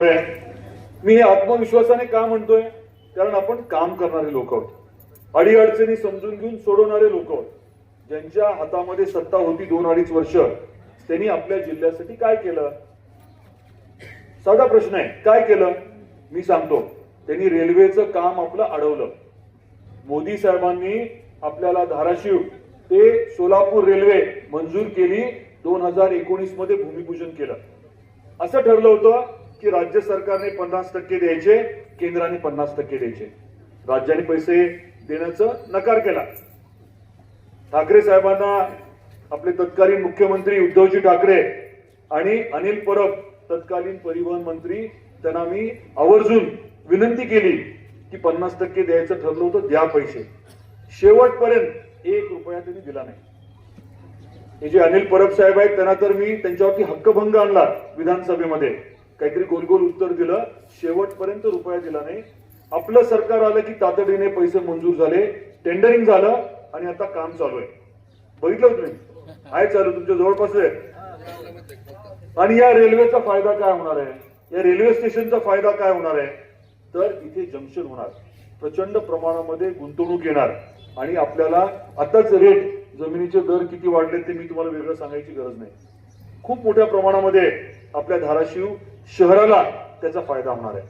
मी हे आत्मविश्वासाने का म्हणतोय, कारण आपण काम करणारे लोक आहोत, अडीअडचणी समजून घेऊन सोडवणारे लोक आहोत. ज्यांच्या हातामध्ये सत्ता होती 2-2.5 वर्ष, त्यांनी आपल्या जिल्ह्यासाठी काय केलं? साधा प्रश्न आहे, काय केलं? मी सांगतो. त्यांनी रेल्वेचं काम आपलं अडवलं. मोदी साहेबांनी आपल्याला धाराशिव ते सोलापूर रेल्वे मंजूर केली. 2019 मध्ये भूमिपूजन केलं. असं ठरलं होतं की राज्य सरकारने 50% द्यायचे, केंद्राने 50% द्यायचे. राज्याने पैसे देण्याचा नकार केला. ठाकरे साहेबांना आपले तत्कालीन मुख्यमंत्री उद्धवजी ठाकरे आणि अनिल परब तत्कालीन परिवहन मंत्री, त्यांना मी आवर्जून विनंती केली की 50% द्यायचं ठरलं होतं, द्या पैसे. शेवटपर्यंत 1 रुपया त्यांनी दिला नाही. हे जे अनिल परब साहेब आहेत, त्यांना तर मी त्यांच्यावरती हक्कभंग आणला विधानसभेमध्ये, काहीतरी गोल गोल उत्तर दिलं, शेवटपर्यंत रुपया दिला नाही. आपलं सरकार आलं की तातडीने पैसे मंजूर झाले, टेंडरिंग झालं आणि आता काम चालू आहे. बघितलं तुम्ही, आहे चालू, तुमच्या जवळपास आहे. आणि या रेल्वेचा फायदा काय होणार आहे? या रेल्वे स्टेशनचा फायदा काय होणार आहे? तर इथे जंक्शन होणार, प्रचंड प्रमाणामध्ये गुंतवणूक येणार आणि आपल्याला आताच रेट, जमिनीचे दर किती वाढले ते मी तुम्हाला वेगळं सांगायची गरज नाही. खूप मोठ्या प्रमाणामध्ये आपल्या धाराशिव शहराला त्याचा फायदा होणार आहे.